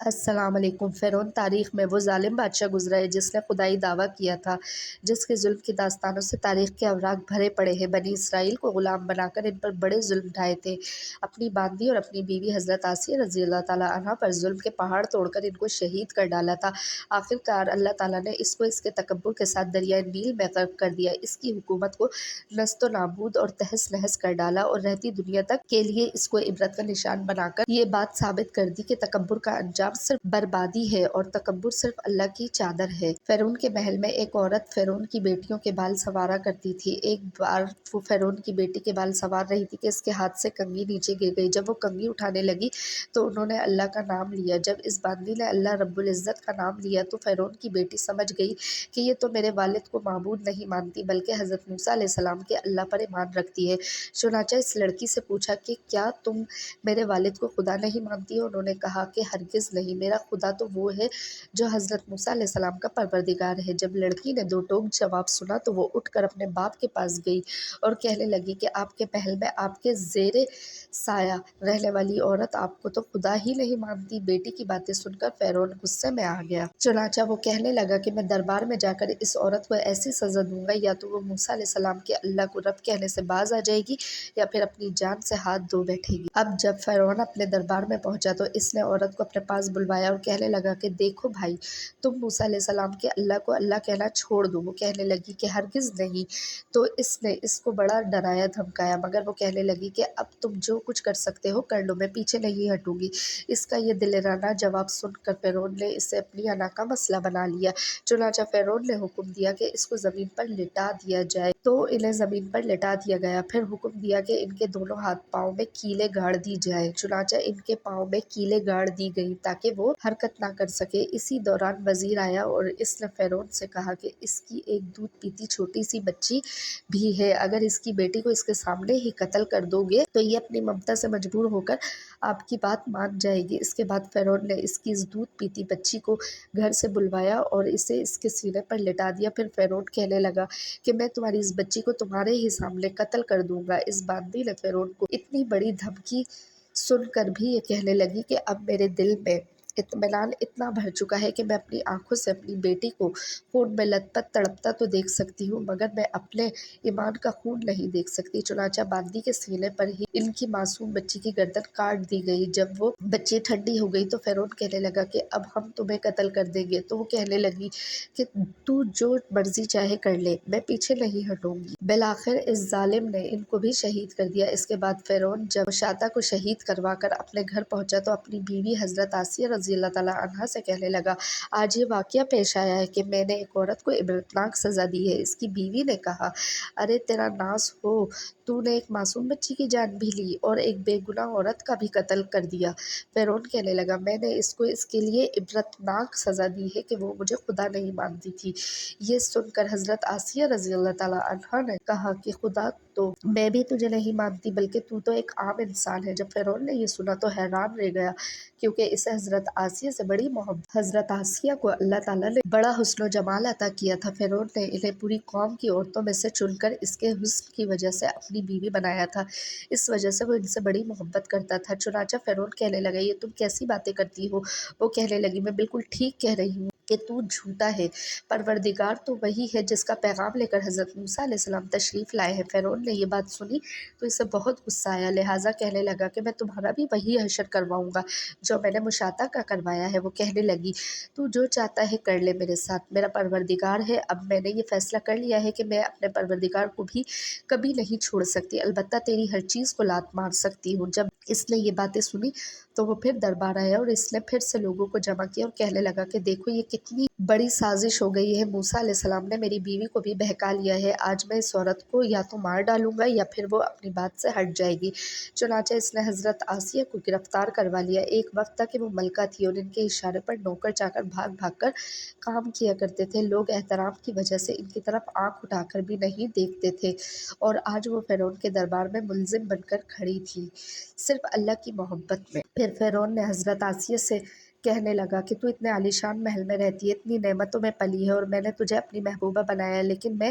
السلام علیکم۔ فرعون تاریخ میں وہ ظالم بادشاہ گزرا ہے جس نے خدائی دعویٰ کیا تھا، جس کے ظلم کی داستانوں سے تاریخ کے اوراق بھرے پڑے ہیں۔ بنی اسرائیل کو غلام بنا کر ان پر بڑے ظلم ڈھائے تھے۔ اپنی باندی اور اپنی بیوی حضرت آسیہ رضی اللہ تعالیٰ عنہا پر ظلم کے پہاڑ توڑ کر ان کو شہید کر ڈالا تھا۔ آخرکار اللہ تعالیٰ نے اس کو اس کے تکبر کے ساتھ دریائے نیل میں غرق کر دیا، اس کی حکومت کو نست و نابود اور تہس نہس کر ڈالا اور رہتی دنیا تک کے لیے اس کو عبرت کا نشان بنا کر یہ بات ثابت کر دی کہ تکبر کا انجام صرف بربادی ہے اور تکبر صرف اللہ کی چادر ہے۔ فرعون کے محل میں ایک عورت فرعون کی بیٹیوں کے بال سنوارا کرتی تھی۔ ایک بار وہ فرعون کی بیٹی کے بال سنوار رہی تھی کہ اس کے ہاتھ سے کنگھی نیچے گر گئی۔ جب وہ کنگھی اٹھانے لگی تو انہوں نے اللہ کا نام لیا۔ جب اس باندی نے اللہ رب العزت کا نام لیا تو فرعون کی بیٹی سمجھ گئی کہ یہ تو میرے والد کو معبود نہیں مانتی بلکہ حضرت موسیٰ علیہ السلام کے اللہ پر ایمان رکھتی ہے۔ چنانچہ اس لڑکی سے پوچھا کہ کیا تم میرے والد کو خدا نہیں مانتی ہو؟ انہوں نے کہا کہ ہرگز نہیں، میرا خدا تو وہ ہے جو حضرت موسیٰ علیہ السلام کا پروردگار ہے۔ جب لڑکی نے دو ٹوک جواب سنا تو وہ اٹھ کر اپنے باپ کے پاس گئی اور کہنے لگی کہ آپ کے محل میں آپ کے زیر سایہ رہنے والی عورت آپ کو تو خدا ہی نہیں مانتی۔ بیٹی کی باتیں سن کر فرعون غصے میں آ گیا۔ چنانچہ وہ کہنے لگا کہ میں دربار میں جا کر اس عورت کو ایسی سزا دوں گا، یا تو وہ موسیٰ علیہ السلام کے اللہ کو رب کہنے سے باز آ جائے گی یا پھر اپنی جان سے ہاتھ دھو بیٹھے گی۔ اب جب فرعون اپنے دربار میں پہنچا تو اس نے عورت کو اپنے پاس بلوایا اور کہنے لگا کہ دیکھو بھائی، تم موسیٰ علیہ السلام کے اللہ کو اللہ کہنا چھوڑ دو۔ وہ کہنے لگی کہ ہرگز نہیں۔ تو اس نے اس کو بڑا ڈرایا دھمکایا، مگر وہ کہنے لگی کہ اب تم جو کچھ کر سکتے ہو کر لو، میں پیچھے نہیں ہٹوں گی۔ اس کا یہ دلیرانہ جواب سن کر فرعون نے اسے اپنی انا کا مسئلہ بنا لیا۔ چنانچہ فرعون نے حکم دیا کہ اس کو زمین پر لٹا دیا جائے، تو انہیں زمین پر لٹا دیا گیا۔ پھر حکم دیا کہ ان کے دونوں ہاتھ پاؤں میں کیلیں گاڑ دی جائیں۔ چنانچہ ان کے پاؤں میں کیلیں گاڑ دی گئیں تاکہ وہ حرکت نہ کر سکے۔ اسی دوران وزیر آیا اور اس نے فرعون سے کہا کہ اس کی ایک دودھ پیتی چھوٹی سی بچی بھی ہے، اگر اس کی بیٹی کو اس کے سامنے ہی قتل کر دو گے تو یہ اپنی ممتا سے مجبور ہو کر آپ کی بات مان جائے گی۔ اس کے بعد فرعون نے اس کی اس دودھ پیتی بچی کو گھر سے بلوایا اور اسے اس کے سینے پر لٹا دیا۔ پھر فرعون کہنے لگا کہ میں تمہاری اس بچی کو تمہارے ہی سامنے قتل کر دوں گا۔ اس باندی نے فرعون کو اتنی بڑی دھمکی سن کر بھی یہ کہنے لگی کہ اب میرے دل میں اطمینان اتنا بھر چکا ہے کہ میں اپنی آنکھوں سے اپنی بیٹی کو خون میں لت پت تڑپتا تو دیکھ سکتی ہوں، مگر میں اپنے ایمان کا خون نہیں دیکھ سکتی۔ چنانچہ باندی کے سینے پر ہی ان کی معصوم بچی کی گردن کاٹ دی گئی۔ جب وہ بچی ٹھنڈی ہو گئی تو فرعون کہنے لگا کہ اب ہم تمہیں قتل کر دیں گے۔ تو وہ کہنے لگی کہ تو جو مرضی چاہے کر لے، میں پیچھے نہیں ہٹوں گی۔ بالآخر اس ظالم نے ان کو بھی شہید کر دیا۔ اس کے بعد فرعون جب مشاطہ کو شہید کروا کر اپنے گھر پہنچا تو اپنی بیوی حضرت آسیہ رضی اللہ تعالیٰ عنہا سے کہنے لگا، آج یہ واقعہ پیش آیا ہے کہ میں نے ایک عورت کو عبرتناک سزا دی ہے۔ اس کی بیوی نے کہا، ارے تیرا ناس ہو، تو نے ایک معصوم بچی کی جان بھی لی اور ایک بے گناہ عورت کا بھی قتل کر دیا۔ فرعون کہنے لگا، میں نے اس کو اس کے لیے عبرتناک سزا دی ہے کہ وہ مجھے خدا نہیں مانتی تھی۔ یہ سن کر حضرت آسیہ رضی اللہ تعالیٰ عنہا نے کہا کہ خدا تو میں بھی تجھے نہیں مانتی بلکہ تو ایک عام انسان ہے۔ جب فرعون نے یہ سنا تو حیران رہ گیا، کیونکہ اسے حضرت آسیہ سے بڑی محبت۔ حضرت آسیہ کو اللہ تعالیٰ نے بڑا حسن و جمال عطا کیا تھا۔ فرعون نے انہیں پوری قوم کی عورتوں میں سے چن کر اس کے حسن کی وجہ سے اپنی بیوی بنایا تھا، اس وجہ سے وہ ان سے بڑی محبت کرتا تھا۔ چنانچہ فرعون کہنے لگا، یہ تم کیسی باتیں کرتی ہو؟ وہ کہنے لگی، میں بالکل ٹھیک کہہ رہی ہوں کہ تو جھوٹا ہے، پروردگار تو وہی ہے جس کا پیغام لے کر حضرت موسیٰ علیہ السلام تشریف لائے ہیں۔ فرعون نے یہ بات سنی تو اسے بہت غصہ آیا، لہٰذا کہنے لگا کہ میں تمہارا بھی وہی حشر کرواؤں گا جو میں نے مشاطہ کا کروایا ہے۔ وہ کہنے لگی، تو جو چاہتا ہے کر لے میرے ساتھ، میرا پروردگار ہے۔ اب میں نے یہ فیصلہ کر لیا ہے کہ میں اپنے پروردگار کو بھی کبھی نہیں چھوڑ سکتی، البتہ تیری ہر چیز کو لات مار سکتی ہوں۔ جب اس نے یہ باتیں سنی تو وہ پھر دربار آیا اور اس نے پھر سے لوگوں کو جمع کیا اور کہنے لگا کہ دیکھو یہ کتنی بڑی سازش ہو گئی ہے، موسیٰ علیہ السلام نے میری بیوی کو بھی بہکا لیا ہے۔ آج میں اس عورت کو یا تو مار ڈالوں گا یا پھر وہ اپنی بات سے ہٹ جائے گی۔ چنانچہ اس نے حضرت آسیہ کو گرفتار کروا لیا۔ ایک وقت تھا کہ وہ ملکہ تھی اور ان کے اشارے پر نوکر چاکر بھاگ بھاگ کر کام کیا کرتے تھے۔ لوگ احترام کی وجہ سے ان کی طرف آنکھ اٹھا کر بھی نہیں دیکھتے تھے، اور آج وہ فرعون کے دربار میں ملزم بن کر کھڑی تھی، صرف اللہ کی محبت میں۔ پھر فرعون نے حضرت آسیہ سے کہنے لگا کہ تو اتنے عالیشان محل میں رہتی ہے، اتنی نعمتوں میں پلی ہے اور میں نے تجھے اپنی محبوبہ بنایا ہے، لیکن میں